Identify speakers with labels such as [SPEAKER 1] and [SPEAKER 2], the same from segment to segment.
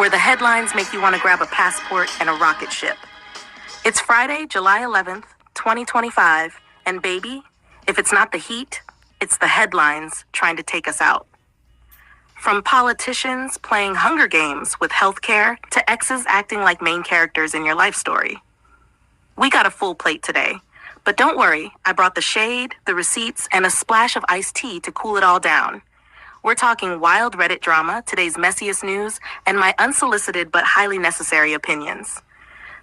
[SPEAKER 1] where the headlines make you want to grab a passport and a rocket ship. It's Friday, July 11th, 2025, and baby, if it's not the heat, it's the headlines trying to take us out. From politicians playing Hunger Games with healthcare to exes acting like main characters in your life story. We got a full plate today, but don't worry, I brought the shade, the receipts, and a splash of iced tea to cool it all down. We're talking wild Reddit drama, today's messiest news, and my unsolicited but highly necessary opinions.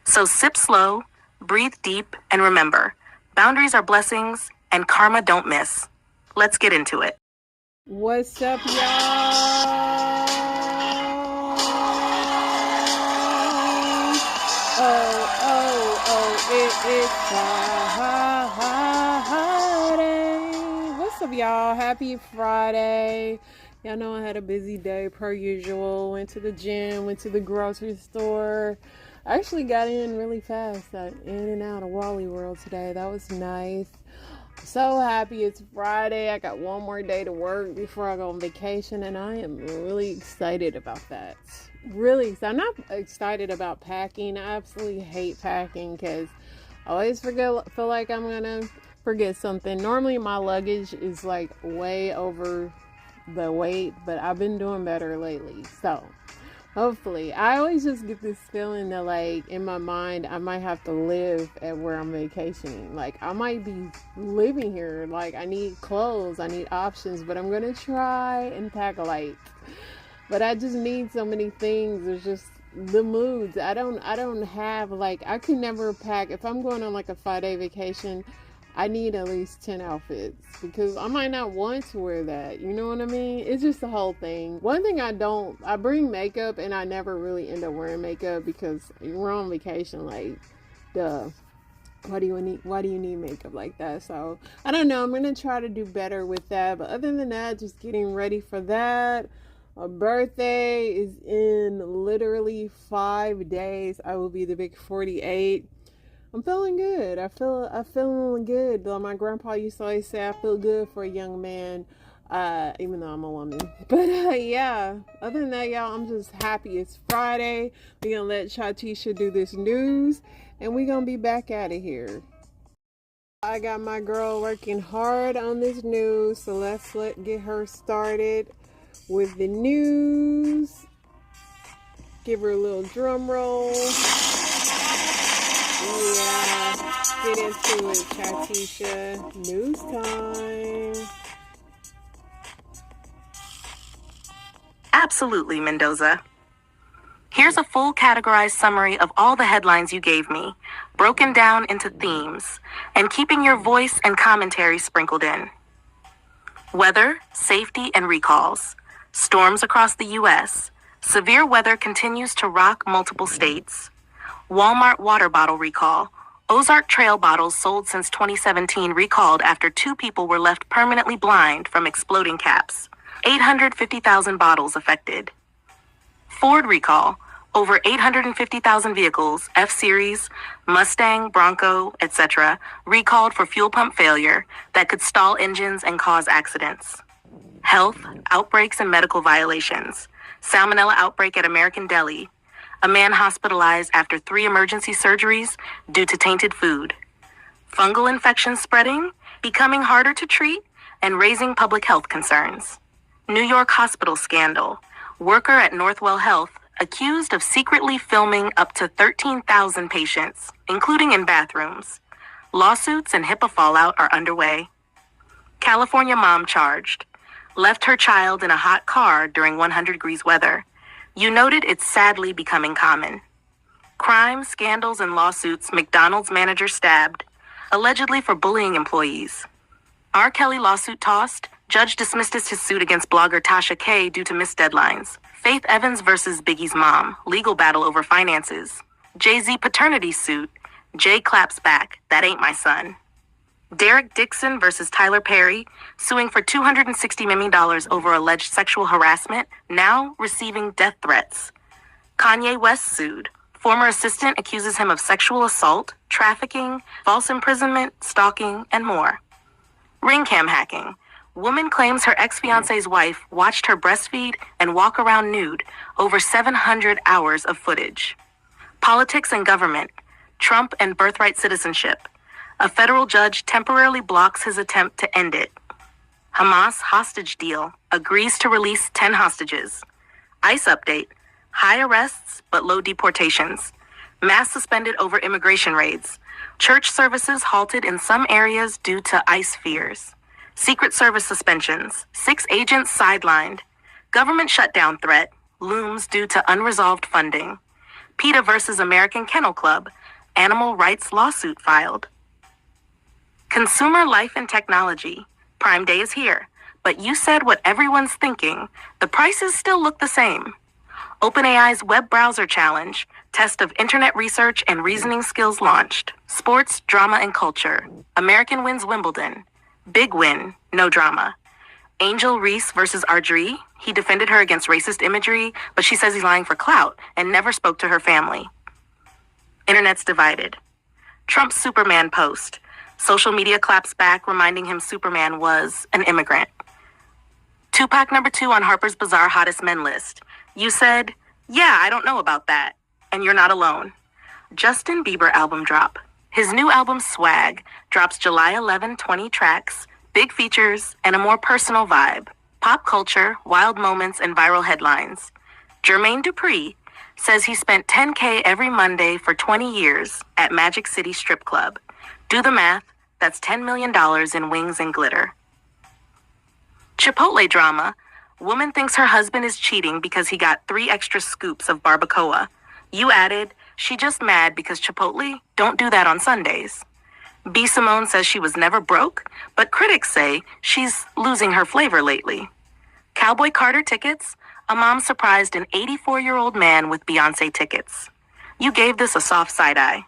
[SPEAKER 1] So sip slow, breathe deep, and remember, boundaries are blessings, and karma don't miss. Let's get into it.
[SPEAKER 2] What's up, y'all? It is Friday. What's up, y'all? Happy Friday. Y'all know I had a busy day per usual. Went to the gym, went to the grocery store. I actually got in really fast. In and out of Wally World today. That was nice. So happy it's Friday. I got one more day to work before I go on vacation, and I am really excited about that. Really, I'm not excited about packing. I absolutely hate packing because I always feel like I'm gonna forget something. Normally my luggage is like way over the weight, but I've been doing better lately. So hopefully, I always just get this feeling that, like, in my mind, I might have to live at where I'm vacationing. Like, I might be living here. Like, I need clothes, I need options, but I'm gonna try and pack light. But I just need so many things. It's just the moods. I don't have, like, I could never pack. If I'm going on like a 5-day vacation, I need at least 10 outfits because I might not want to wear that. You know what I mean? It's just the whole thing. One thing I bring makeup, and I never really end up wearing makeup because we're on vacation. Like, duh. Why do you need makeup like that? So I don't know. I'm going to try to do better with that. But other than that, just getting ready for that. My birthday is in literally 5 days. I will be the big 48. I'm feeling good. I'm feeling good. Though my grandpa used to always say I feel good for a young man, even though I'm a woman. But yeah, other than that, y'all, I'm just happy it's Friday. We're gonna let Chatisha do this news, and we're gonna be back out of here. I got my girl working hard on this news, so let's get her started with the news. Give her a little drum roll. Yeah, get into it, Chatisha. News time.
[SPEAKER 1] Absolutely, Mendoza. Here's a full categorized summary of all the headlines you gave me, broken down into themes, and keeping your voice and commentary sprinkled in. Weather, safety, and recalls. Storms across the U.S. Severe weather continues to rock multiple states. Walmart water bottle recall. Ozark Trail bottles sold since 2017 recalled after 2 people were left permanently blind from exploding caps. 850,000 bottles affected. Ford recall. Over 850,000 vehicles, F-Series, Mustang, Bronco, etc., recalled for fuel pump failure that could stall engines and cause accidents. Health, outbreaks, and medical violations. Salmonella outbreak at American Deli. A man hospitalized after 3 emergency surgeries due to tainted food. Fungal infections spreading, becoming harder to treat, and raising public health concerns. New York hospital scandal. Worker at Northwell Health accused of secretly filming up to 13,000 patients, including in bathrooms. Lawsuits and HIPAA fallout are underway. California mom charged. Left her child in a hot car during 100 degrees weather. You noted it's sadly becoming common. Crime, scandals, and lawsuits. McDonald's manager stabbed, allegedly for bullying employees. R. Kelly lawsuit tossed. Judge dismissed his suit against blogger Tasha K due to missed deadlines. Faith Evans versus Biggie's mom. Legal battle over finances. Jay-Z paternity suit. Jay claps back. That ain't my son. Derek Dixon versus Tyler Perry, suing for $260 million over alleged sexual harassment, now receiving death threats. Kanye West sued. Former assistant accuses him of sexual assault, trafficking, false imprisonment, stalking, and more. Ring cam hacking. Woman claims her ex-fiance's wife watched her breastfeed and walk around nude. Over 700 hours of footage. Politics and government. Trump and birthright citizenship. A federal judge temporarily blocks his attempt to end it. Hamas hostage deal. Agrees to release 10 hostages. ICE update. High arrests but low deportations. Mass suspended over immigration raids. Church services halted in some areas due to ICE fears. Secret Service suspensions. 6 agents sidelined. Government shutdown threat. Looms due to unresolved funding. PETA versus American Kennel Club. Animal rights lawsuit filed. Consumer life and technology. Prime Day is here, but you said what everyone's thinking. The prices still look the same. OpenAI's web browser challenge. Test of internet research and reasoning skills launched. Sports, drama, and culture. American wins Wimbledon. Big win, no drama. Angel Reese versus Ardrey. He defended her against racist imagery, but she says he's lying for clout and never spoke to her family. Internet's divided. Trump's Superman post. Social media claps back, reminding him Superman was an immigrant. Tupac #2 on Harper's Bazaar Hottest Men list. You said, yeah, I don't know about that. And you're not alone. Justin Bieber album drop. His new album Swag drops July 11, 20 tracks, big features, and a more personal vibe. Pop culture, wild moments, and viral headlines. Jermaine Dupri says he spent $10K every Monday for 20 years at Magic City Strip Club. Do the math, that's $10 million in wings and glitter. Chipotle drama. Woman thinks her husband is cheating because he got 3 extra scoops of barbacoa. You added, she just mad because Chipotle don't do that on Sundays. B. Simone says she was never broke, but critics say she's losing her flavor lately. Cowboy Carter tickets. A mom surprised an 84-year-old man with Beyonce tickets. You gave this a soft side eye.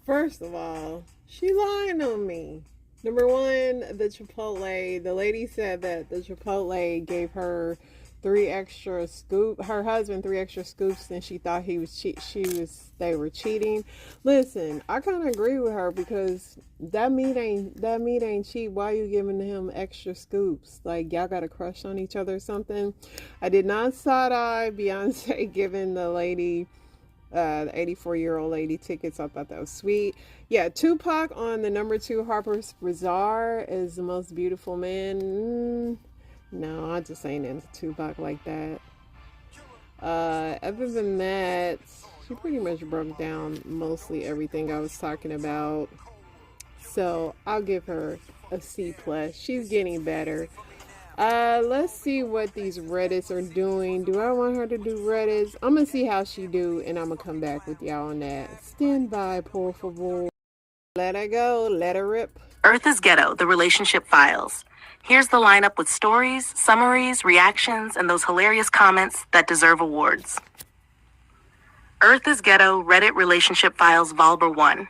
[SPEAKER 2] First of all, she lying on me. Number one, the Chipotle, the lady said that the Chipotle gave her 3 extra scoops, her husband 3 extra scoops, and she thought they were cheating. Listen, I kind of agree with her because that meat ain't cheap. Why you giving him extra scoops? Like, y'all got a crush on each other or something? I did not side-eye Beyonce giving the lady, the 84-year-old lady, tickets. I thought that was sweet. Yeah, Tupac on the #2 Harper's Bazaar is the most beautiful man. No, I just ain't into Tupac like that. Other than that, she pretty much broke down mostly everything I was talking about. So I'll give her a C+. She's getting better. Let's see what these Reddits are doing. Do I want her to do Reddits? I'm gonna see how she do, and I'm gonna come back with y'all on that. Stand by, por favor. Let her go. Let her rip.
[SPEAKER 1] Earth is Ghetto, the relationship files. Here's the lineup with stories, summaries, reactions, and those hilarious comments that deserve awards. Earth is Ghetto, Reddit Relationship Files Volber 1.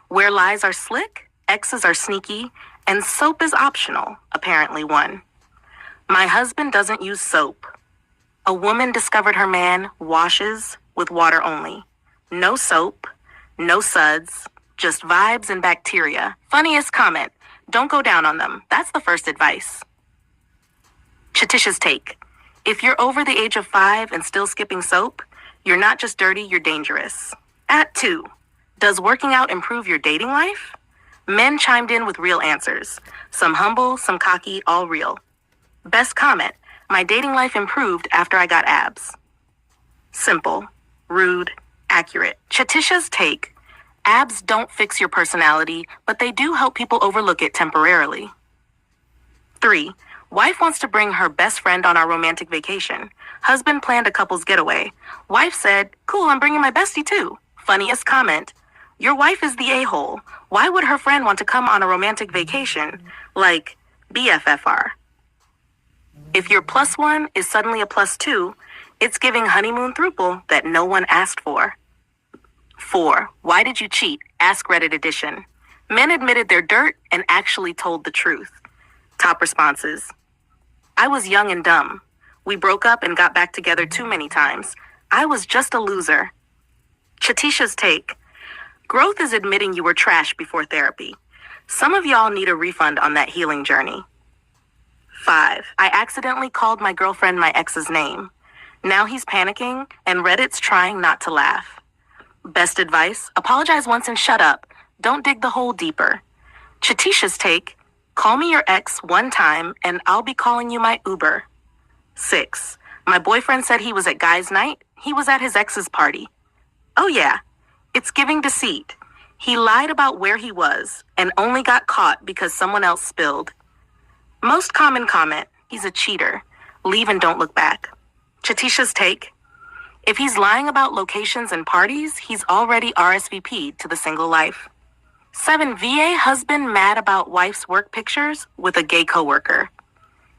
[SPEAKER 1] Where lies are slick, exes are sneaky, and soap is optional, apparently 1. My husband doesn't use soap. A woman discovered her man washes with water only. No soap, no suds, just vibes and bacteria. Funniest comment. Don't go down on them. That's the first advice. Chatisha's take. If you're over the age of 5 and still skipping soap, you're not just dirty, you're dangerous. At 2. Does working out improve your dating life? Men chimed in with real answers. Some humble, some cocky, all real. Best comment. My dating life improved after I got abs. Simple, rude, accurate. Chatisha's take. Abs don't fix your personality, but they do help people overlook it temporarily. 3. Wife wants to bring her best friend on our romantic vacation. Husband planned a couple's getaway. Wife said, cool, I'm bringing my bestie too. Funniest comment. Your wife is the a-hole. Why would her friend want to come on a romantic vacation? Like BFFR. If your +1 is suddenly a +2, it's giving honeymoon throuple that no one asked for. 4. Why did you cheat? Ask Reddit edition. Men admitted their dirt and actually told the truth. Top responses. I was young and dumb. We broke up and got back together too many times. I was just a loser. Chatisha's take. Growth is admitting you were trash before therapy. Some of y'all need a refund on that healing journey. 5. I accidentally called my girlfriend my ex's name. Now he's panicking, and Reddit's trying not to laugh. Best advice, apologize once and shut up. Don't dig the hole deeper. Chatisha's take, call me your ex one time, and I'll be calling you my Uber. 6. My boyfriend said he was at guys' night. He was at his ex's party. Oh yeah, it's giving deceit. He lied about where he was, and only got caught because someone else spilled. Most common comment, he's a cheater. Leave and don't look back. Chatisha's take, if he's lying about locations and parties, he's already RSVP'd to the single life. 7. VA husband mad about wife's work pictures with a gay coworker.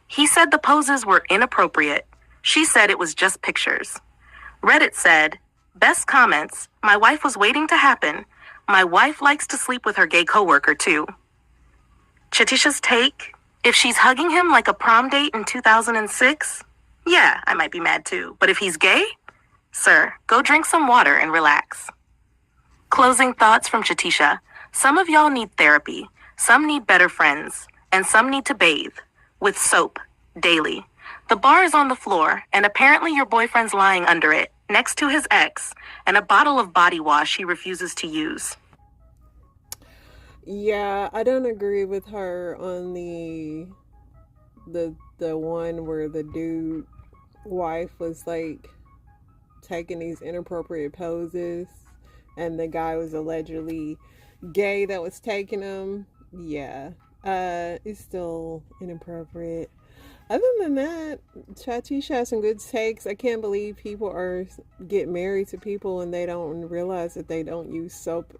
[SPEAKER 1] He said the poses were inappropriate. She said it was just pictures. Reddit said, best comments, my wife was waiting to happen. My wife likes to sleep with her gay coworker too. Chatisha's take, if she's hugging him like a prom date in 2006, yeah, I might be mad too. But if he's gay, sir, go drink some water and relax. Closing thoughts from Chatisha. Some of y'all need therapy, some need better friends, and some need to bathe with soap daily. The bar is on the floor, and apparently your boyfriend's lying under it, next to his ex, and a bottle of body wash he refuses to use.
[SPEAKER 2] Yeah, I don't agree with her on the one where the dude wife was like taking these inappropriate poses and the guy was allegedly gay that was taking them. Yeah, it's still inappropriate. Other than that, Chatisha has some good takes. I can't believe people get married to people and they don't realize that they don't use soap.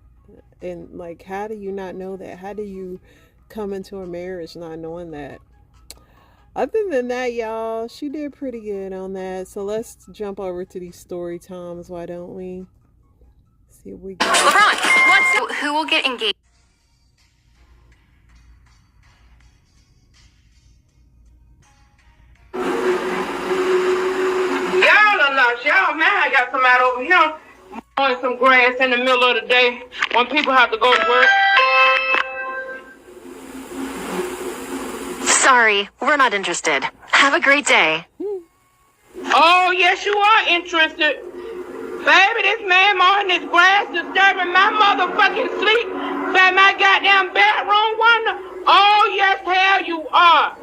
[SPEAKER 2] And like, how do you not know that? How do you come into a marriage not knowing that? Other than that, y'all, she did pretty good on that. So let's jump over to these story times. Why don't we? See if we got.
[SPEAKER 3] LeBron, who will get engaged?
[SPEAKER 4] Y'all, man, I got somebody over here mowing some grass in the middle of the day when people have to go to work.
[SPEAKER 3] Sorry, we're not interested. Have a great day.
[SPEAKER 4] Oh, yes, you are interested. Baby, this man mowing this grass disturbing my motherfucking sleep. Baby, my goddamn bedroom wonder. Oh, yes, hell you are.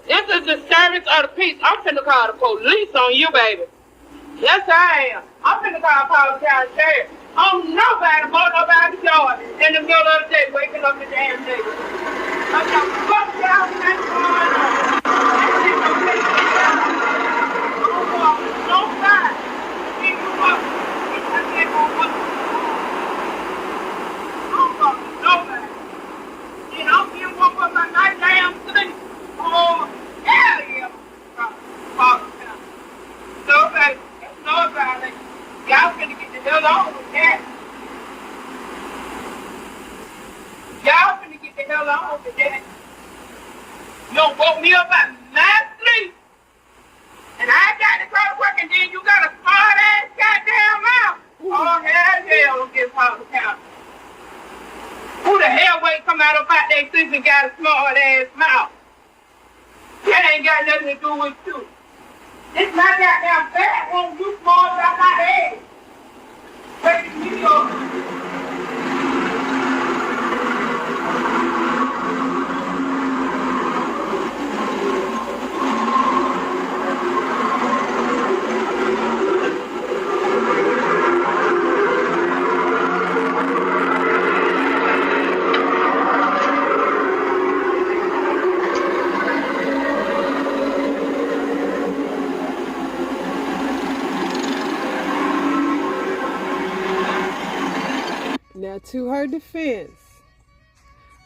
[SPEAKER 4] This is disturbance of the peace. I'm finna call the police on you, baby. Yes, I am. I'm finna call Paul County Sheriff. Oh, nobody but nobody's yard in the middle of the day waking up the damn nigga. What the fuck y'all think going on? This ain't no place to get out. Don't lie. Keep you up. I can't go up. Don't fuck nobody. You know, you woke up at night damn sleep. Oh, hell yeah. Paul County. Nobody. Nobody. Y'all finna get the hell on with that. Y'all finna get the hell on with that. You don't woke me up out my sleep. And I got to go to work and then you got a smart ass goddamn mouth. Oh, hell, don't get Paul County. Who the hell wait come out about their sleep and got a smart ass mouth? That ain't got nothing to do with you. This my goddamn bedroom, you small about my head. Wait, you go.
[SPEAKER 2] Now, to her defense,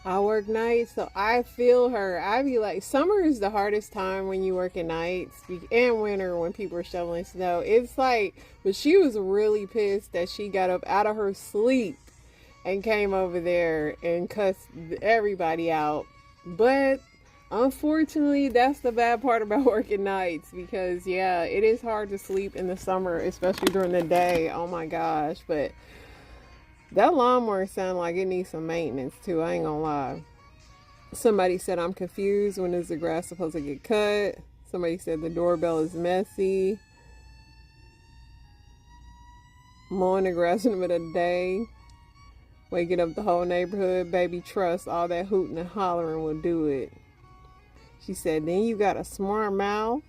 [SPEAKER 2] I work nights, so I feel her. I be like, summer is the hardest time when you work at nights, and winter when people are shoveling snow. It's like, but she was really pissed that she got up out of her sleep and came over there and cussed everybody out. But unfortunately, that's the bad part about working nights, because yeah, it is hard to sleep in the summer, especially during the day. Oh my gosh. But that lawnmower sound like it needs some maintenance too, I ain't gonna lie. Somebody said, I'm confused. When is the grass supposed to get cut? Somebody said the doorbell is messy. Mowing the grass in the middle of the day. Waking up the whole neighborhood. Baby, trust. All that hooting and hollering will do it. She said, then you got a smart mouth.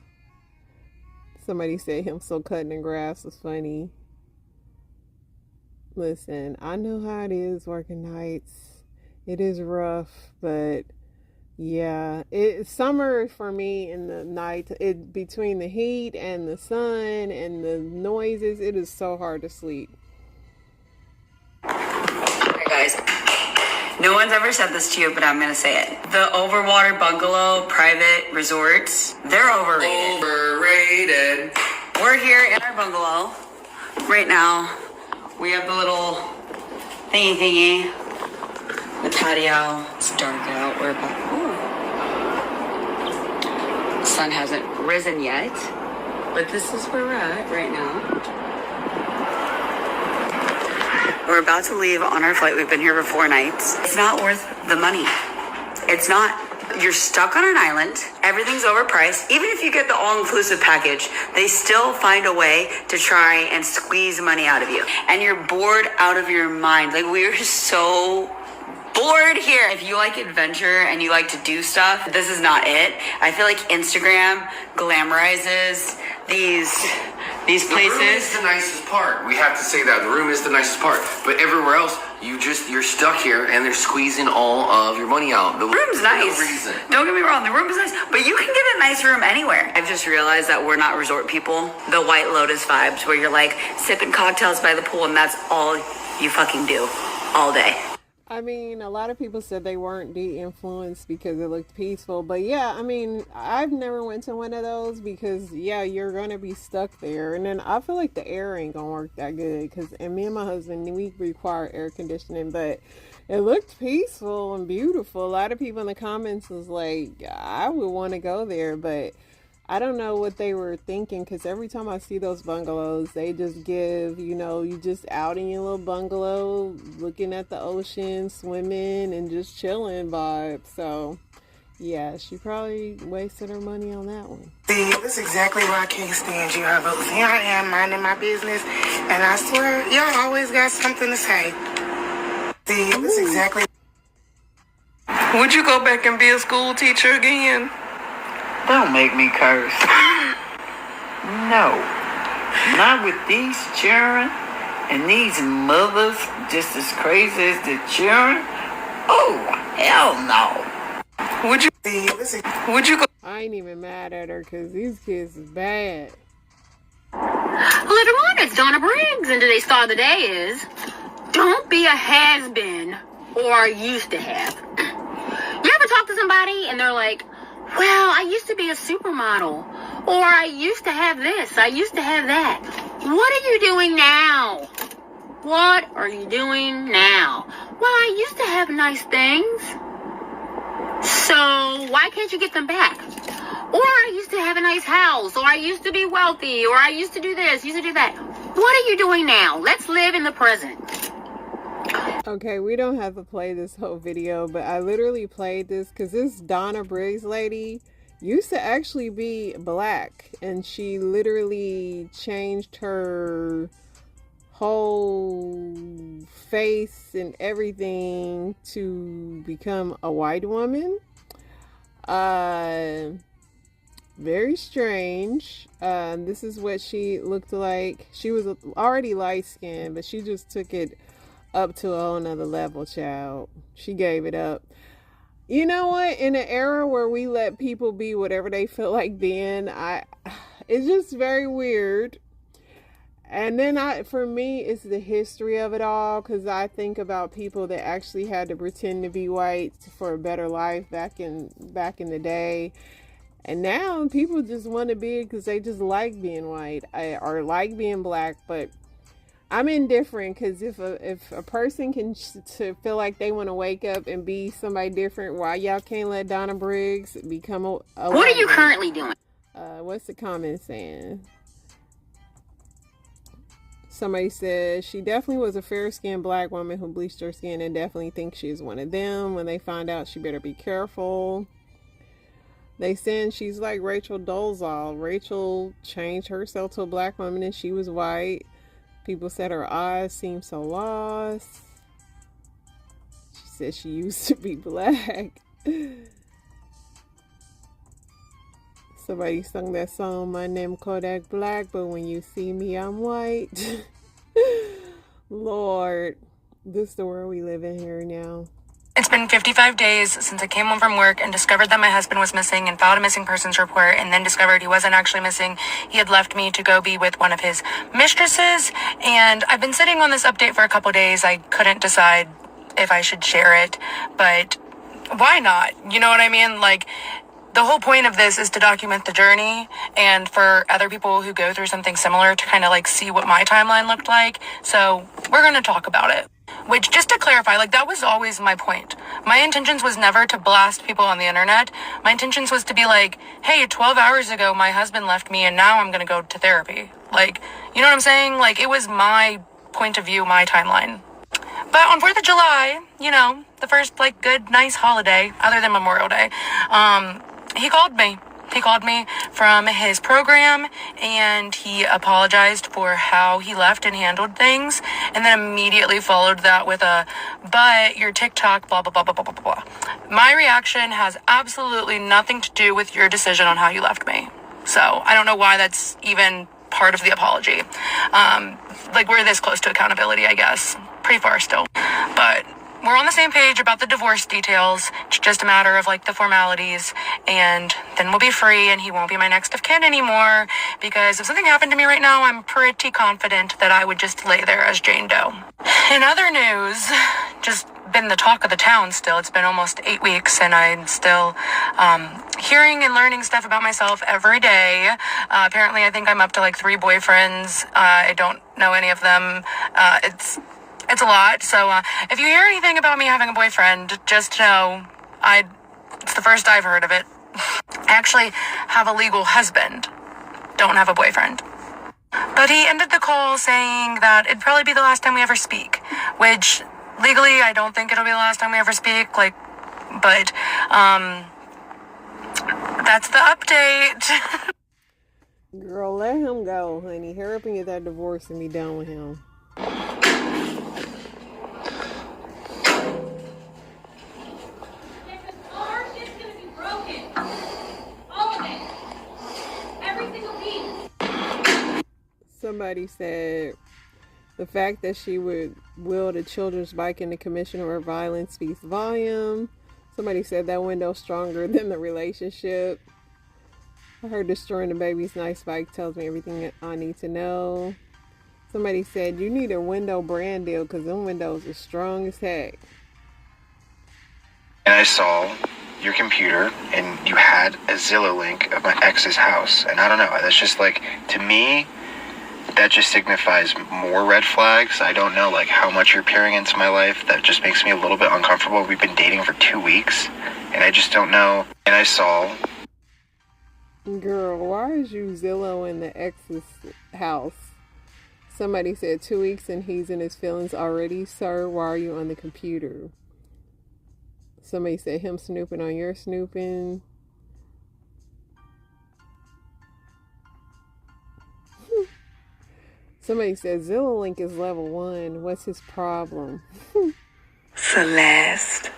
[SPEAKER 2] Somebody said him so cutting the grass was funny. Listen, I know how it is working nights. It is rough, but yeah, summer for me in the night, between the heat and the sun and the noises, it is so hard to sleep.
[SPEAKER 5] Hey guys, no one's ever said this to you, but I'm gonna say it. The overwater bungalow private resorts, they're overrated.
[SPEAKER 6] Overrated.
[SPEAKER 5] We're here in our bungalow right now. We have the little thingy, the patio. It's dark out. We're about, the sun hasn't risen yet, but this is where we're at right now. We're about to leave on our flight. We've been here for 4 nights. It's not worth the money. It's not. You're stuck on an island. Everything's overpriced. Even if you get the all-inclusive package, they still find a way to try and squeeze money out of you. And you're bored out of your mind. Like, we're so bored here. If you like adventure and you like to do stuff, this is not it. I feel like Instagram glamorizes these places.
[SPEAKER 6] The room is the nicest part. We have to say that. The room is the nicest part. But everywhere else, you're stuck here and they're squeezing all of your money out. The
[SPEAKER 5] room's nice.
[SPEAKER 6] No reason.
[SPEAKER 5] Don't get me wrong, the room is nice, but you can get a nice room anywhere. I've just realized that we're not resort people. The White Lotus vibes where you're like sipping cocktails by the pool and that's all you fucking do all day.
[SPEAKER 2] I mean, a lot of people said they weren't de-influenced because it looked peaceful. But yeah, I mean, I've never went to one of those because, yeah, you're going to be stuck there. And then I feel like the air ain't going to work that good. And me and my husband, we require air conditioning. But it looked peaceful and beautiful. A lot of people in the comments was like, I would want to go there. But I don't know what they were thinking, because every time I see those bungalows, they just give, you just out in your little bungalow, looking at the ocean, swimming, and just chilling vibe. So, yeah, she probably wasted her money on that one.
[SPEAKER 7] See, that's exactly why I can't stand you. Here I am, minding my business, and I swear, y'all always got something to say. See, that's exactly...
[SPEAKER 8] Would you go back and be a school teacher again?
[SPEAKER 9] Don't make me curse. No. Not with these children and these mothers just as crazy as the children. Oh, hell no.
[SPEAKER 8] Would you go?
[SPEAKER 2] I ain't even mad at her because these kids is bad.
[SPEAKER 10] Hello everyone, it's Donna Briggs, and today's thought of the day is, don't be a has-been or used to have. You ever talk to somebody and they're like, well, I used to be a supermodel, or I used to have this, I used to have that. What are you doing now? What are you doing now? Well, I used to have nice things, so why can't you get them back? Or I used to have a nice house, or I used to be wealthy, or I used to do this, used to do that. What are you doing now? Let's live in the present.
[SPEAKER 2] Okay, we don't have to play this whole video, but I literally played this because this Donna Briggs lady used to actually be black, and she literally changed her whole face and everything to become a white woman. Very strange. This is what she looked like. She was already light-skinned, but she just took it up to a whole nother level, child. She gave it up. You know what? In an era where we let people be whatever they feel like being, it's just very weird. And then for me, it's the history of it all, because I think about people that actually had to pretend to be white for a better life back in the day. And now people just want to be it because they just like being white or like being black. But I'm indifferent, because if a person can to feel like they want to wake up and be somebody different, why y'all can't let Donna Briggs become a
[SPEAKER 10] What are you currently doing?
[SPEAKER 2] What's the comment saying? Somebody said she definitely was a fair-skinned black woman who bleached her skin and definitely thinks she's one of them. When they find out, she better be careful. They saying she's like Rachel Dolezal. Rachel changed herself to a black woman and she was white. People said her eyes seemed so lost. She said she used to be black. Somebody sung that song, My Name Kodak Black, but when you see me, I'm white. Lord, this is the world we live in here now.
[SPEAKER 1] It's been 55 days since I came home from work and discovered that my husband was missing and filed a missing persons report, and then discovered he wasn't actually missing. He had left me to go be with one of his mistresses, and I've been sitting on this update for a couple days. I couldn't decide if I should share it, but why not? You know what I mean? Like, the whole point of this is to document the journey and for other people who go through something similar to kind of like see what my timeline looked like. So we're going to talk about it. Which, just to clarify, like, that was always my point. My intentions was never to blast people on the internet. My intentions was to be like, hey, 12 hours ago, my husband left me and now I'm going to go to therapy. Like, you know what I'm saying? Like, it was my point of view, my timeline. But on 4th of July, you know, the first, like, good, nice holiday, other than Memorial Day, he called me. He called me from his program, and he apologized for how he left and handled things, and then immediately followed that with a, but your TikTok, blah, blah, blah, blah, blah, blah, blah. My reaction has absolutely nothing to do with your decision on how you left me. So I don't know why that's even part of the apology. Like, we're this close to accountability, I guess. Pretty far still. But we're on the same page about the divorce details. It's just a matter of, like, the formalities, and then we'll be free and he won't be my next of kin anymore, because if something happened to me right now, I'm pretty confident that I would just lay there as Jane Doe. In other news, just been the talk of the town still. It's been almost 8 weeks and I'm still hearing and learning stuff about myself every day. Apparently I think I'm up to like 3 boyfriends. I don't know any of them. It's a lot. So if you hear anything about me having a boyfriend, just know it's the first I've heard of it. I actually have a legal husband. Don't have a boyfriend. But he ended the call saying that it'd probably be the last time we ever speak, which legally I don't think it'll be the last time we ever speak. Like, but that's the update.
[SPEAKER 2] Girl, let him go, honey. Hurry up and get that divorce and be done with him. Somebody said the fact that she would wield a children's bike in the commission of her violence speaks volume. Somebody said that window's stronger than the relationship. I heard destroying the baby's nice bike tells me everything I need to know. Somebody said you need a window brand deal because them windows are strong as heck.
[SPEAKER 11] And I saw your computer and you had a Zillow link of my ex's house. And I don't know, that's just like, to me, that just signifies more red flags. I don't know, like, how much you're peering into my life. That just makes me a little bit uncomfortable. We've been dating for 2 weeks, and I just don't know. And I saw...
[SPEAKER 2] Girl, why is you Zillow in the ex's house? Somebody said 2 weeks and he's in his feelings already. Sir, why are you on the computer? Somebody said him snooping on your snooping. Somebody said Zillow link is level 1. What's his problem?
[SPEAKER 12] Celeste,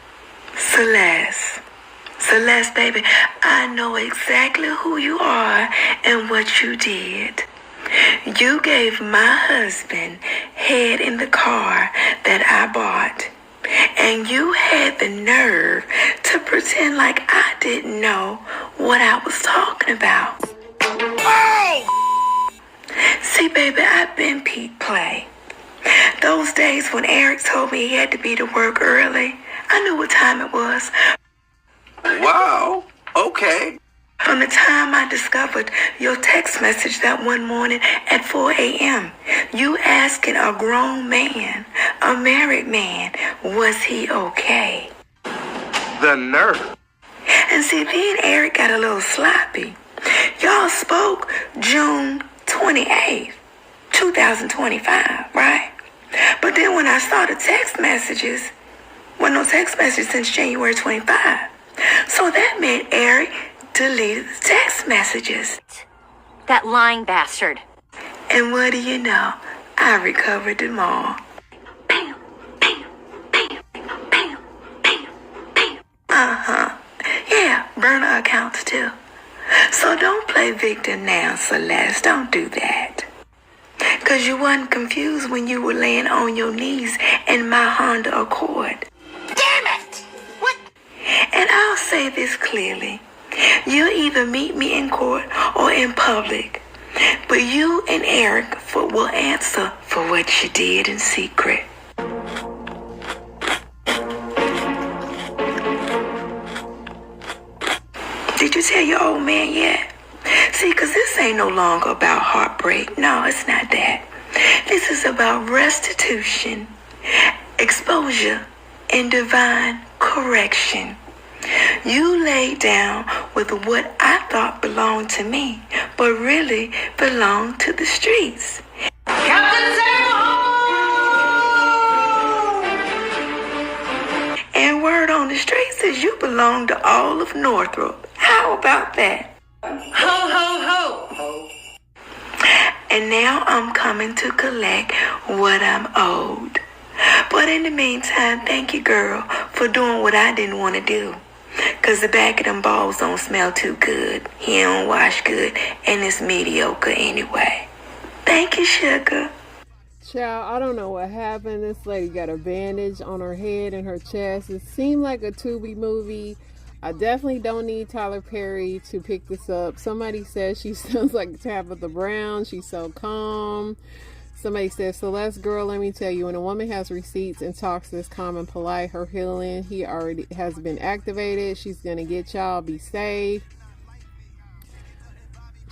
[SPEAKER 12] baby, I know exactly who you are and what you did. You gave my husband head in the car that I bought, and you had the nerve to pretend like I didn't know what I was talking about. Oh! See, baby, I've been peak play. Those days when Eric told me he had to be to work early, I knew what time it was.
[SPEAKER 6] Wow. Okay.
[SPEAKER 12] From the time I discovered your text message that one morning at 4 a.m., you asking a grown man, a married man, was he okay?
[SPEAKER 6] The nerve.
[SPEAKER 12] And see, me and Eric got a little sloppy. Y'all spoke June 28th, 2025, right? But then when I saw the text messages, no text messages since January 25. So that meant Eric deleted the text messages.
[SPEAKER 3] That lying bastard.
[SPEAKER 12] And what do you know? I recovered them all. Yeah, burner accounts too. So don't play victim now, Celeste. Don't do that. Cause you wasn't confused when you were laying on your knees in my Honda Accord.
[SPEAKER 7] Damn it! What?
[SPEAKER 12] And I'll say this clearly. You'll either meet me in court or in public. But you and Eric will answer for what you did in secret. Did you tell your old man yet? See, because this ain't no longer about heartbreak. No, it's not that. This is about restitution, exposure, and divine correction. You laid down with what I thought belonged to me, but really belonged to the streets.
[SPEAKER 7] Captain
[SPEAKER 12] And word on the streets is you belong to all of Northrop. How about that?
[SPEAKER 7] Ho, ho, ho.
[SPEAKER 12] And now I'm coming to collect what I'm owed. But in the meantime, thank you, girl, for doing what I didn't want to do. Cause the back of them balls don't smell too good. He don't wash good, and it's mediocre anyway. Thank you, sugar.
[SPEAKER 2] Child, I don't know what happened. This lady got a bandage on her head and her chest. It seemed like a Tubi movie. I definitely don't need Tyler Perry to pick this up. Somebody says she sounds like Tabitha Brown. She's so calm. Somebody says, Celeste, girl, let me tell you, when a woman has receipts and talks this calm and polite, her healing, he already has been activated. She's going to get y'all. Be safe.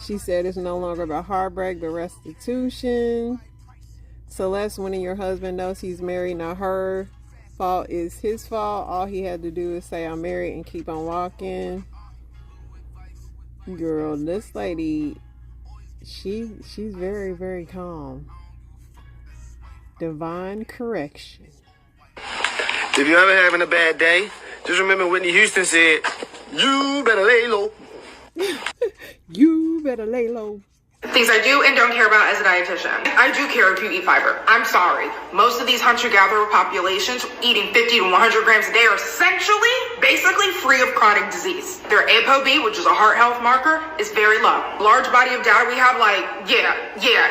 [SPEAKER 2] She said it's no longer about heartbreak, but restitution. Celeste, when your husband knows he's married, not her fault, is his fault. All he had to do is say, I'm married, and keep on walking. Girl, this lady, she's very, very calm. Divine correction.
[SPEAKER 13] If you're ever having a bad day, just remember Whitney Houston said, you better lay low.
[SPEAKER 2] You better lay low.
[SPEAKER 14] Things I do and don't care about as a dietitian. I do care if you eat fiber. I'm sorry. Most of these hunter-gatherer populations eating 50 to 100 grams a day are essentially, basically free of chronic disease. Their ApoB, which is a heart health marker, is very low. Large body of data we have,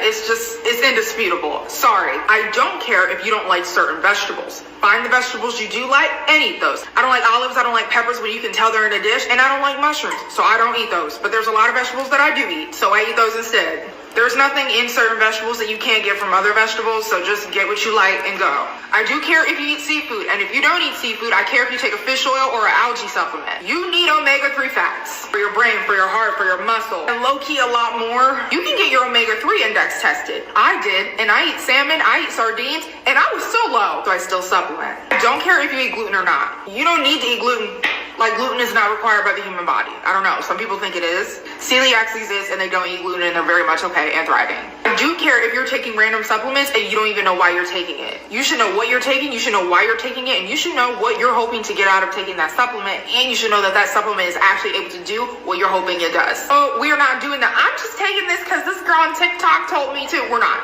[SPEAKER 14] it's indisputable. Sorry. I don't care if you don't like certain vegetables. Find the vegetables you do like and eat those. I don't like olives, I don't like peppers when you can tell they're in a dish, and I don't like mushrooms, so I don't eat those. But there's a lot of vegetables that I do eat, so I eat those instead. There's nothing in certain vegetables that you can't get from other vegetables, so just get what you like and go. I do care if you eat seafood, and if you don't eat seafood, I care if you take a fish oil or an algae supplement. You need omega-3 fats for your brain, for your heart, for your muscle, and low-key a lot more. You can get your omega-3 index tested. I did, and I eat salmon, I eat sardines, and I was so low, so I still supplement. I don't care if you eat gluten or not. You don't need to eat gluten. Like, gluten is not required by the human body. I don't know. Some people think it is. Celiacs exist and they don't eat gluten and they're very much okay and thriving. I do care if you're taking random supplements and you don't even know why you're taking it. You should know what you're taking, you should know why you're taking it, and you should know what you're hoping to get out of taking that supplement, and you should know that that supplement is actually able to do what you're hoping it does. Oh, we are not doing that. I'm just taking this because this girl on TikTok told me to. We're not.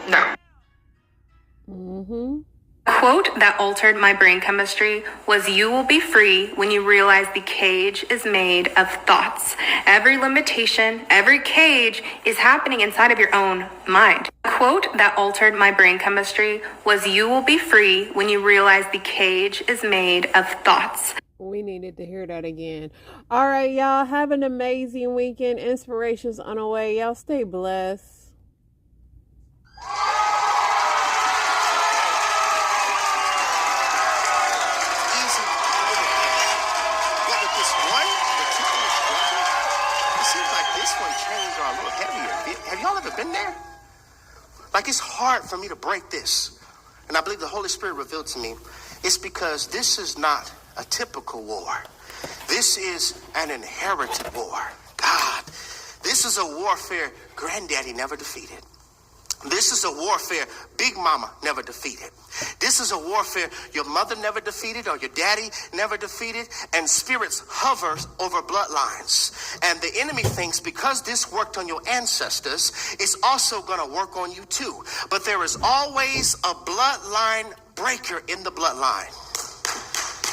[SPEAKER 14] No.
[SPEAKER 1] Quote that altered my brain chemistry was, you will be free when you realize the cage is made of thoughts. Every limitation, every cage is happening inside of your own mind. Quote that altered my brain chemistry was, you will be free when you realize the cage is made of thoughts.
[SPEAKER 2] We needed to hear that again. All right, y'all, have an amazing weekend. Inspirations on the way. Y'all stay blessed.
[SPEAKER 13] Have y'all ever been there? Like, it's hard for me to break this. And I believe the Holy Spirit revealed to me, it's because this is not a typical war. This is an inherited war. God, this is a warfare Granddaddy never defeated. This is a warfare Big Mama never defeated. This is a warfare your mother never defeated or your daddy never defeated, and spirits hover over bloodlines. And the enemy thinks because this worked on your ancestors, it's also going to work on you too. But there is always a bloodline breaker in the bloodline.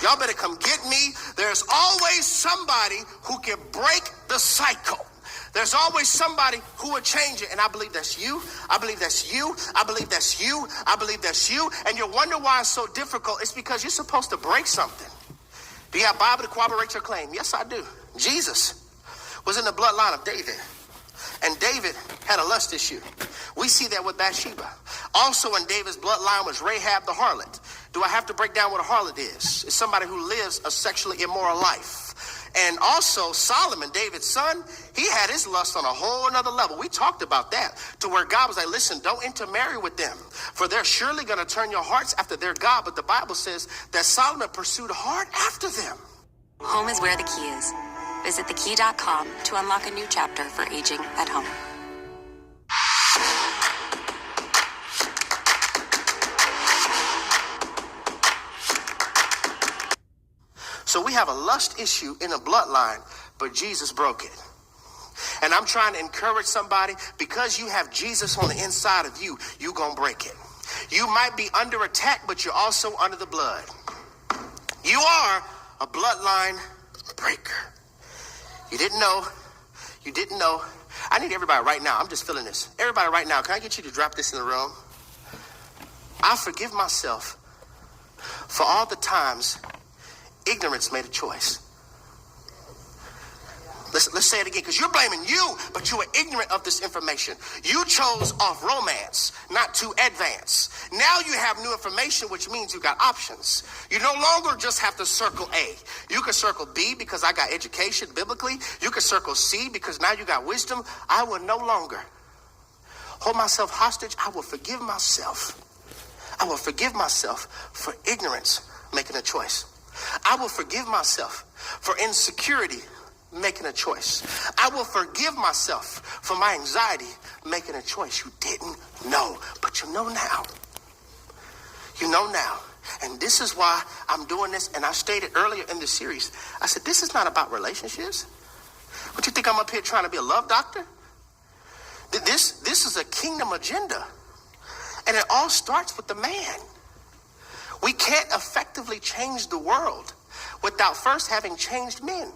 [SPEAKER 13] Y'all better come get me. There's always somebody who can break the cycle. There's always somebody who will change it. And I believe that's you. I believe that's you. I believe that's you. I believe that's you. And you wonder why it's so difficult. It's because you're supposed to break something. Do you have Bible to corroborate your claim? Yes, I do. Jesus was in the bloodline of David. And David had a lust issue. We see that with Bathsheba. Also in David's bloodline was Rahab the harlot. Do I have to break down what a harlot is? It's somebody who lives a sexually immoral life. And also Solomon, David's son, he had his lust on a whole nother level. We talked about that, to where God was like, listen, don't intermarry with them, for they're surely going to turn your hearts after their God. But the Bible says that Solomon pursued hard after them.
[SPEAKER 1] Home is where the key is. Visit thekey.com to unlock a new chapter for aging at home.
[SPEAKER 13] So we have a lust issue in a bloodline, but Jesus broke it. And I'm trying to encourage somebody, because you have Jesus on the inside of you, you're going to break it. You might be under attack, but you're also under the blood. You are a bloodline breaker. You didn't know. You didn't know. I need everybody right now. I'm just feeling this. Everybody right now, can I get you to drop this in the room? I forgive myself for all the times ignorance made a choice. Let's say it again, because you're blaming you, but you were ignorant of this information. You chose off romance, not to advance. Now you have new information, which means you got options. You no longer just have to circle A. You can circle B because I got education biblically. You can circle C because now you got wisdom. I will no longer hold myself hostage. I will forgive myself. I will forgive myself for ignorance making a choice. I will forgive myself for insecurity making a choice. I will forgive myself for my anxiety making a choice. You didn't know, but you know now. You know now. And this is why I'm doing this. And I stated earlier in the series, I said, this is not about relationships. What, you think I'm up here trying to be a love doctor? This is a kingdom agenda. And it all starts with the man. We can't effectively change the world without first having changed men.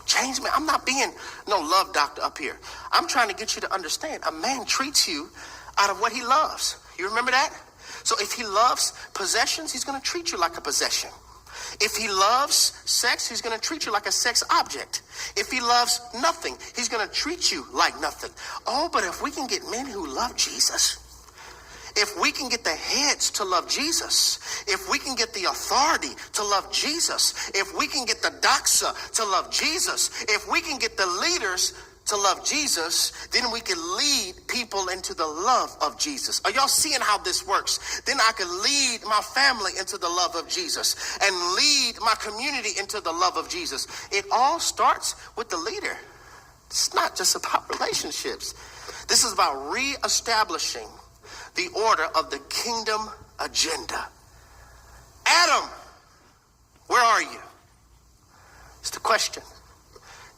[SPEAKER 13] Change men. I'm not being no love doctor up here. I'm trying to get you to understand. A man treats you out of what he loves. You remember that? So if he loves possessions, he's going to treat you like a possession. If he loves sex, he's going to treat you like a sex object. If he loves nothing, he's going to treat you like nothing. Oh, but if we can get men who love Jesus, if we can get the heads to love Jesus, if we can get the authority to love Jesus, if we can get the doxa to love Jesus, if we can get the leaders to love Jesus, then we can lead people into the love of Jesus. Are y'all seeing how this works? Then I can lead my family into the love of Jesus and lead my community into the love of Jesus. It all starts with the leader. It's not just about relationships. This is about reestablishing the order of the kingdom agenda. Adam, where are you? It's the question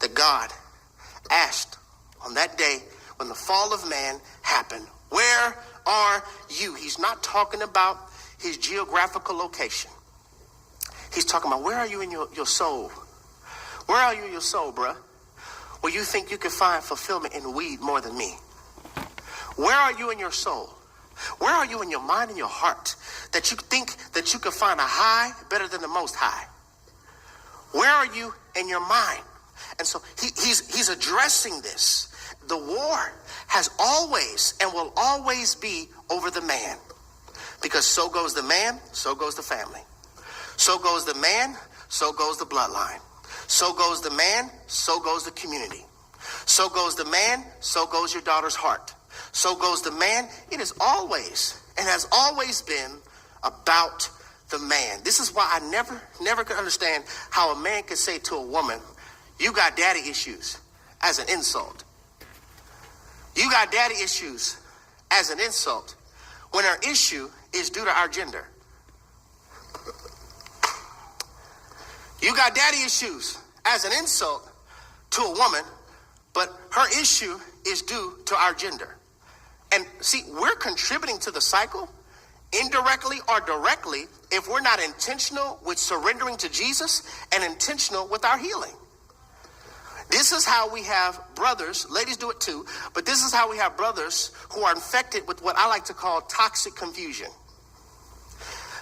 [SPEAKER 13] that God asked on that day when the fall of man happened. Where are you? He's not talking about his geographical location. He's talking about, where are you in your soul? Where are you in your soul, bruh? Where you think you can find fulfillment in weed more than me? Where are you in your soul? Where are you in your mind and your heart that you think that you can find a high better than the most high? Where are you in your mind? And so he's addressing this. The war has always and will always be over the man, because so goes the man, so goes the family. So goes the man, so goes the bloodline. So goes the man, so goes the community. So goes the man, so goes your daughter's heart. So goes the man. It is always and has always been about the man. This is why I never could understand how a man could say to a woman, you got daddy issues, as an insult. You got daddy issues as an insult when our issue is due to our gender. You got daddy issues as an insult to a woman, but her issue is due to our gender. And see, we're contributing to the cycle indirectly or directly if we're not intentional with surrendering to Jesus and intentional with our healing. This is how we have brothers, ladies do it too, but this is how we have brothers who are infected with what I like to call toxic confusion.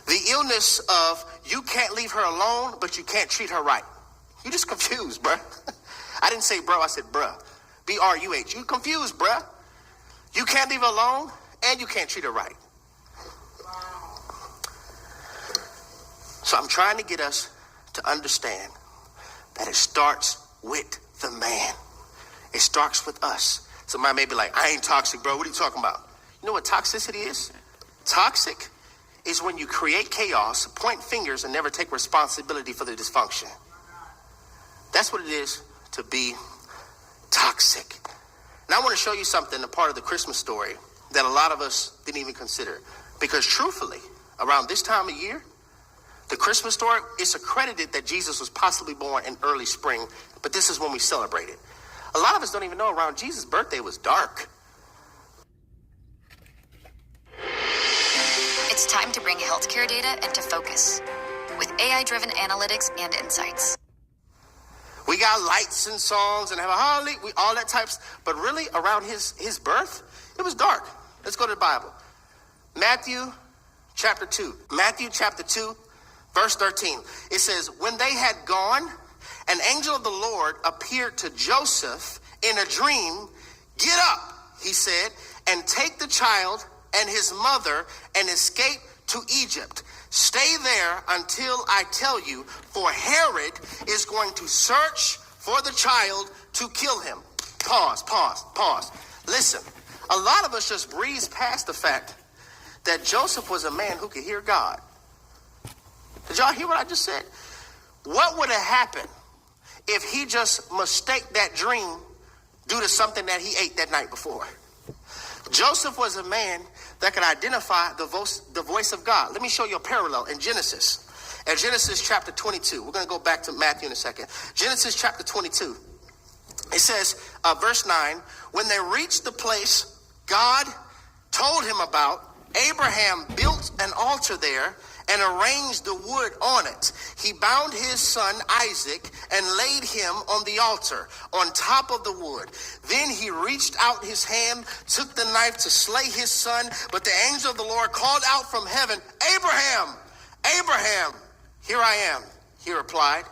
[SPEAKER 13] The illness of you can't leave her alone, but you can't treat her right. You just confused, bruh. I didn't say bro, I said bruh. B-R-U-H. You confused, bruh. You can't leave her alone, and you can't treat her right. So I'm trying to get us to understand that it starts with the man. It starts with us. Somebody may be like, I ain't toxic, bro. What are you talking about? You know what toxicity is? Toxic is when you create chaos, point fingers, and never take responsibility for the dysfunction. That's what it is to be toxic. Now I want to show you something, a part of the Christmas story that a lot of us didn't even consider. Because truthfully, around this time of year, the Christmas story, it's accredited that Jesus was possibly born in early spring, but this is when we celebrate it. A lot of us don't even know around Jesus' birthday was dark.
[SPEAKER 15] It's time to bring healthcare data into focus with AI-driven analytics and insights.
[SPEAKER 13] We got lights and songs and have a holly, all that types, but really around his birth, it was dark. Let's go to the Bible. Matthew chapter 2. Matthew chapter 2, verse 13. It says, when they had gone, an angel of the Lord appeared to Joseph in a dream. Get up, he said, and take the child and his mother and escape to Egypt. Stay there until I tell you, for Herod is going to search for the child to kill him. Pause. Listen, a lot of us just breeze past the fact that Joseph was a man who could hear God. Did y'all hear what I just said? What would have happened if he just mistaked that dream due to something that he ate that night before? Joseph was a man that could identify the voice of God. Let me show you a parallel in Genesis. In Genesis chapter 22, we're going to go back to Matthew in a second. Genesis chapter 22, it says, verse 9, when they reached the place God told him about, Abraham built an altar there and arranged the wood on it. He bound his son Isaac and laid him on the altar on top of the wood. Then he reached out his hand, took the knife to slay his son, but the angel of the Lord called out from heaven, Abraham, Abraham, here I am, he replied.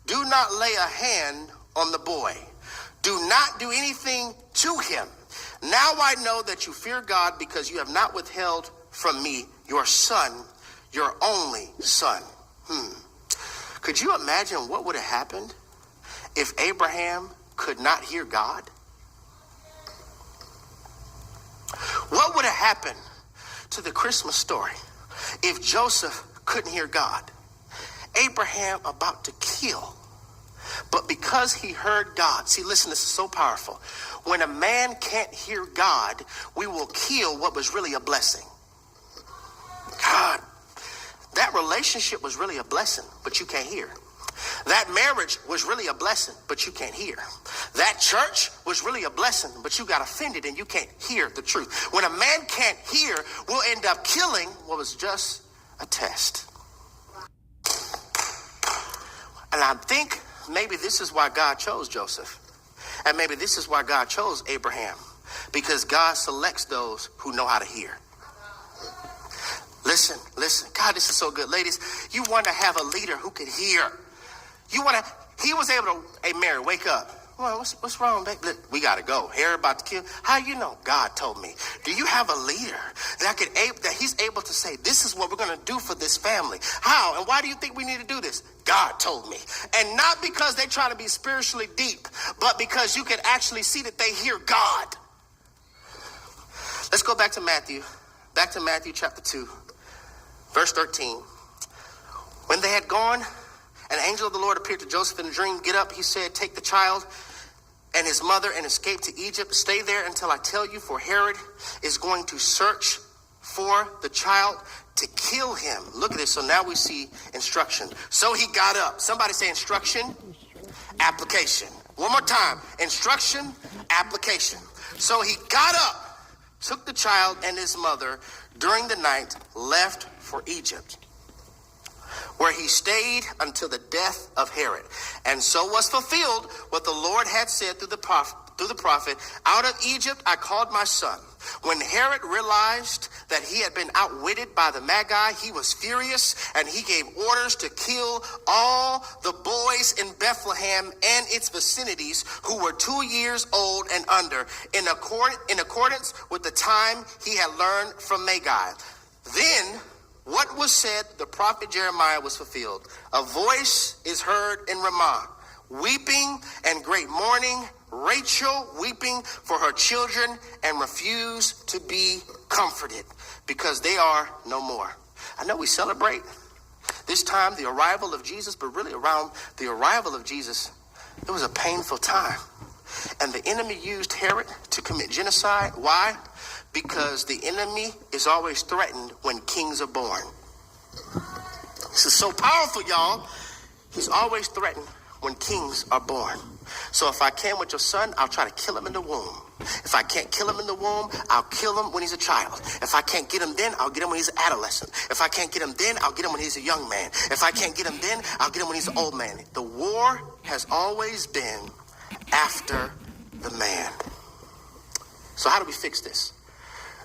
[SPEAKER 13] Do not lay a hand on the boy. Do not do anything to him. Now I know that you fear God because you have not withheld from me your son, your only son. Could you imagine what would have happened if Abraham could not hear God? What would have happened to the Christmas story if Joseph couldn't hear God? Abraham about to kill, but because he heard God. See, listen, this is so powerful. When a man can't hear God, we will kill what was really a blessing. God, that relationship was really a blessing, but you can't hear. That marriage was really a blessing, but you can't hear. That church was really a blessing, but you got offended and you can't hear the truth. When a man can't hear, we'll end up killing what was just a test. And I think maybe this is why God chose Joseph. And maybe this is why God chose Abraham. Because God selects those who know how to hear. Listen. God, this is so good. Ladies, you want to have a leader who can hear. He was able to, hey, Mary, wake up. Well, what's wrong, babe? Look, we got to go. Herod about to kill. How you know? God told me. Do you have a leader that he's able to say, this is what we're going to do for this family? How? And why do you think we need to do this? God told me. And not because they try to be spiritually deep, but because you can actually see that they hear God. Let's go back to Matthew. Back to Matthew chapter 2, verse 13. When they had gone, an angel of the Lord appeared to Joseph in a dream. Get up, he said, take the child and his mother and escaped to Egypt. Stay there until I tell you, for Herod is going to search for the child to kill him. Look at this. So now we see instruction. So he got up. Somebody say instruction, application. One more time. Instruction, application. So he got up, took the child and his mother during the night, left for Egypt, where he stayed until the death of Herod. And so was fulfilled what the Lord had said through the prophet, out of Egypt I called my son. When Herod realized that he had been outwitted by the Magi, he was furious, and he gave orders to kill all the boys in Bethlehem and its vicinities who were 2 years old and under, in accordance with the time he had learned from Magi. Then what was said, the prophet Jeremiah, was fulfilled. A voice is heard in Ramah, weeping and great mourning, Rachel weeping for her children, and refused to be comforted because they are no more. I know we celebrate this time the arrival of Jesus, but really around the arrival of Jesus, it was a painful time. And the enemy used Herod to commit genocide. Why? Because the enemy is always threatened when kings are born. This is so powerful, y'all. He's always threatened when kings are born. So if I can with your son, I'll try to kill him in the womb. If I can't kill him in the womb, I'll kill him when he's a child. If I can't get him then, I'll get him when he's an adolescent. If I can't get him then, I'll get him when he's a young man. If I can't get him then, I'll get him when he's an old man. The war has always been after the man. So how do we fix this?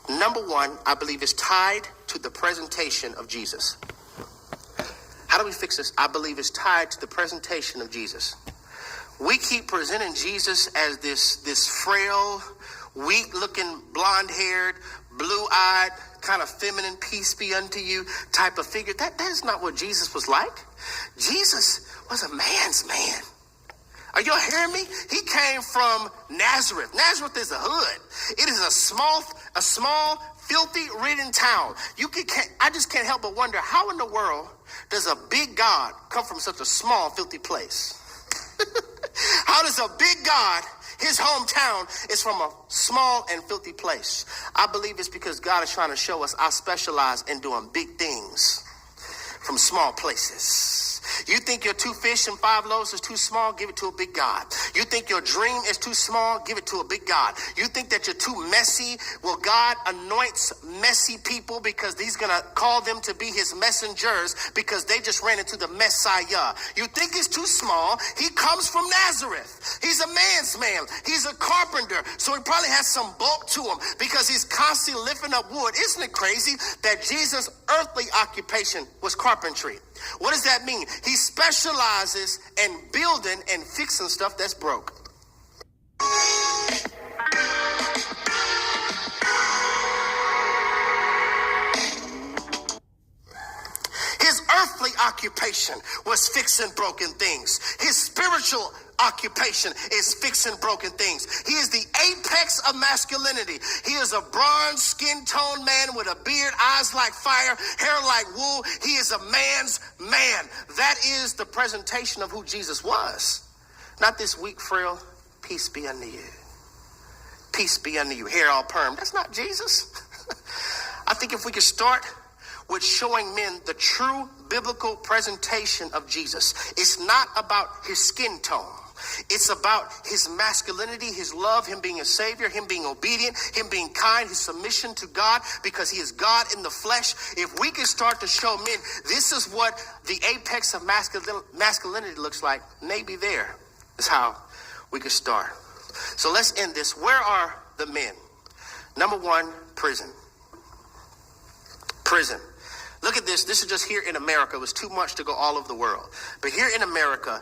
[SPEAKER 13] Number one, I believe, is tied to the presentation of Jesus. How do we fix this? I believe it's tied to the presentation of Jesus. We keep presenting Jesus as this frail, weak-looking, blonde-haired, blue-eyed, kind of feminine, peace be unto you type of figure. That is not what Jesus was like. Jesus was a man's man. Are y'all hearing me? He came from Nazareth. Nazareth is a hood. It is a small, filthy-ridden town. I just can't help but wonder, how in the world does a big God come from such a small, filthy place? How does a big God, his hometown, is from a small and filthy place? I believe it's because God is trying to show us I specialize in doing big things from small places. You think your 2 fish and 5 loaves is too small? Give it to a big God. You think your dream is too small? Give it to a big God. You think that you're too messy? Well, God anoints messy people because he's going to call them to be his messengers because they just ran into the Messiah. You think it's too small? He comes from Nazareth. He's a man's man. He's a carpenter. So he probably has some bulk to him because he's constantly lifting up wood. Isn't it crazy that Jesus' earthly occupation was carpentry? What does that mean? He specializes in building and fixing stuff that's broke. His earthly occupation was fixing broken things. His spiritual occupation is fixing broken things. He is the apex of masculinity. He is a bronze skin tone man with a beard, eyes like fire, hair like wool. He is a man's man. That is the presentation of who Jesus was. Not this weak, frail, peace be unto you. Peace be unto you. Hair all perm. That's not Jesus. I think if we could start with showing men the true biblical presentation of Jesus. It's not about his skin tone. It's about his masculinity, his love, him being a savior, him being obedient, him being kind, his submission to God because he is God in the flesh. If we can start to show men this is what the apex of masculinity looks like, maybe there is how we could start. So let's end this. Where are the men? Number one, prison. Prison. Look at this. This is just here in America. It was too much to go all over the world. But here in America,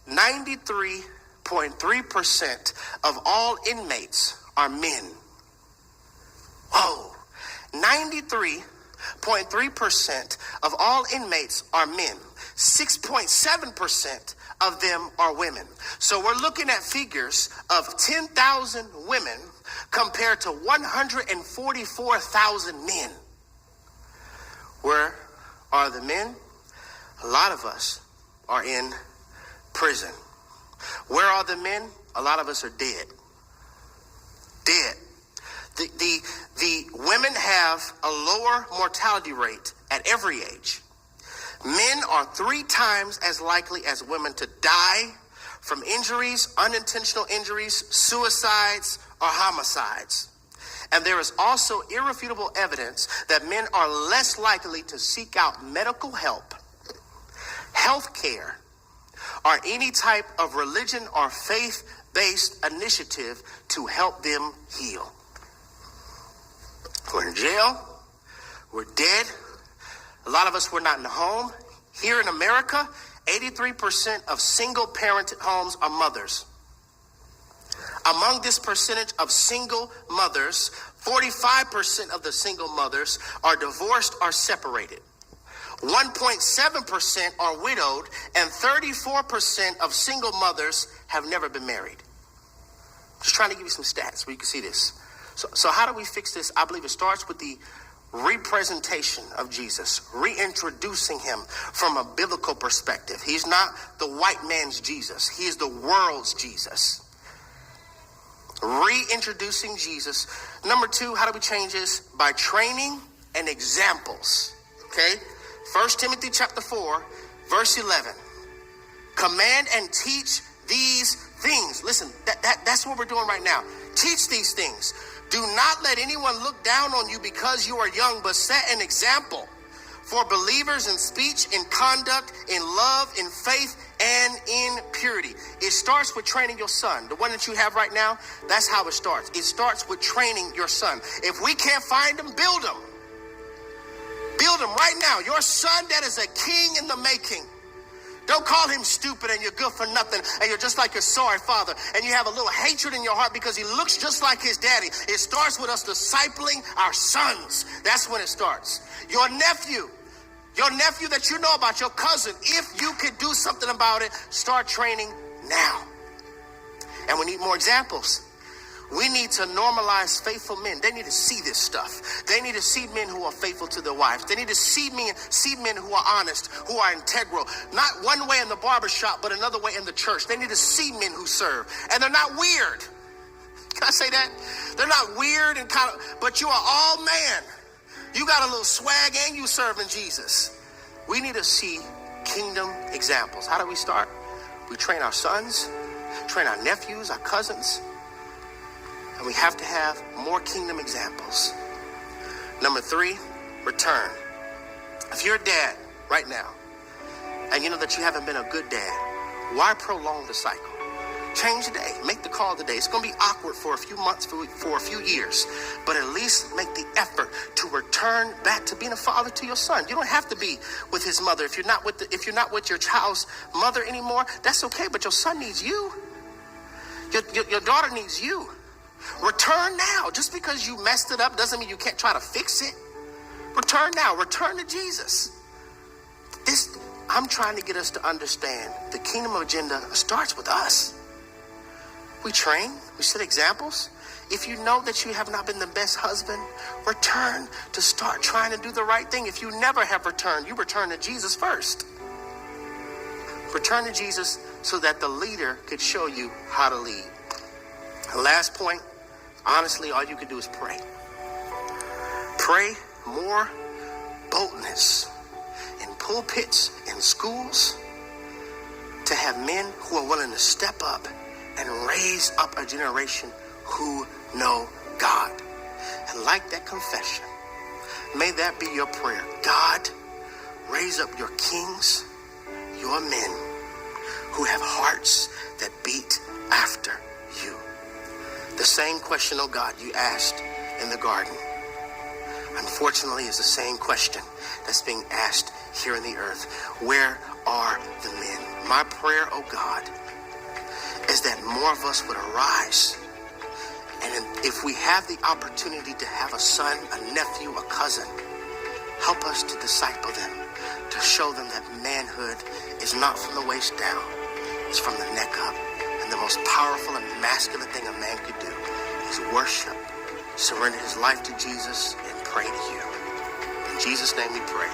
[SPEAKER 13] 93.3% of all inmates are men. Whoa. 93.3% of all inmates are men. 6.7% of them are women. So we're looking at figures of 10,000 women compared to 144,000 men. Where are the men? A lot of us are in prison. Where are the men? a lot of us are dead. Dead. The women have a lower mortality rate at every age. Men are 3 times as likely as women to die from injuries, unintentional injuries, suicides, or homicides. And there is also irrefutable evidence that men are less likely to seek out medical help, health care, or any type of religion or faith-based initiative to help them heal. We're in jail. We're dead. A lot of us were not in the home. Here in America, 83% of single-parented homes are mothers. Among this percentage of single mothers, 45% of the single mothers are divorced or separated. 1.7% are widowed, and 34% of single mothers have never been married. Just trying to give you some stats where you can see this. So how do we fix this? I believe it starts with the representation of Jesus, reintroducing him from a biblical perspective. He's not the white man's Jesus. He is the world's Jesus. Reintroducing Jesus. Number 2, how do we change this? By training and examples. Okay? 1 Timothy chapter 4, verse 11. Command and teach these things. Listen, that's what we're doing right now. Teach these things. Do not let anyone look down on you because you are young, but set an example for believers in speech, in conduct, in love, in faith, and in purity. It starts with training your son. The one that you have right now, that's how it starts. It starts with training your son. If we can't find him, build him. Build him right now. Your son that is a king in the making. Don't call him stupid and you're good for nothing and you're just like your sorry father and you have a little hatred in your heart because he looks just like his daddy. It starts with us discipling our sons. That's when it starts. Your nephew that you know about, your cousin, if you could do something about it, start training now. And we need more examples. We need to normalize faithful men. They need to see this stuff. They need to see men who are faithful to their wives. They need to see men who are honest, who are integral. Not one way in the barbershop, but another way in the church. They need to see men who serve. And they're not weird. Can I say that? They're not weird and but you are all man. You got a little swag and you serving Jesus. We need to see kingdom examples. How do we start? We train our sons, train our nephews, our cousins. And we have to have more kingdom examples. Number 3, return. If you're a dad right now, and you know that you haven't been a good dad, why prolong the cycle? Change today. Make the call today. It's going to be awkward for a few months, for a few years, but at least make the effort to return back to being a father to your son. You don't have to be with his mother. If you're not with your child's mother anymore, that's okay, but your son needs you. Your daughter needs you. Return now. Just because you messed it up doesn't mean you can't try to fix it. Return now. Return to Jesus. I'm trying to get us to understand the kingdom agenda starts with us. We train. We set examples. If you know that you have not been the best husband, return to start trying to do the right thing. If you never have returned, you return to Jesus first. Return to Jesus so that the leader could show you how to lead. The last point, honestly, all you can do is pray. Pray more boldness in pulpits, in schools, to have men who are willing to step up and raise up a generation who know God. And like that confession, may that be your prayer. God, raise up your kings, your men who have hearts that beat after you. The same question, oh God, you asked in the garden, unfortunately, is the same question that's being asked here in the earth. Where are the men? My prayer, oh God, is that more of us would arise. And if we have the opportunity to have a son, a nephew, a cousin, help us to disciple them, to show them that manhood is not from the waist down, it's from the neck up. And the most powerful and masculine thing a man could do is worship, surrender his life to Jesus, and pray to you. In Jesus' name we pray.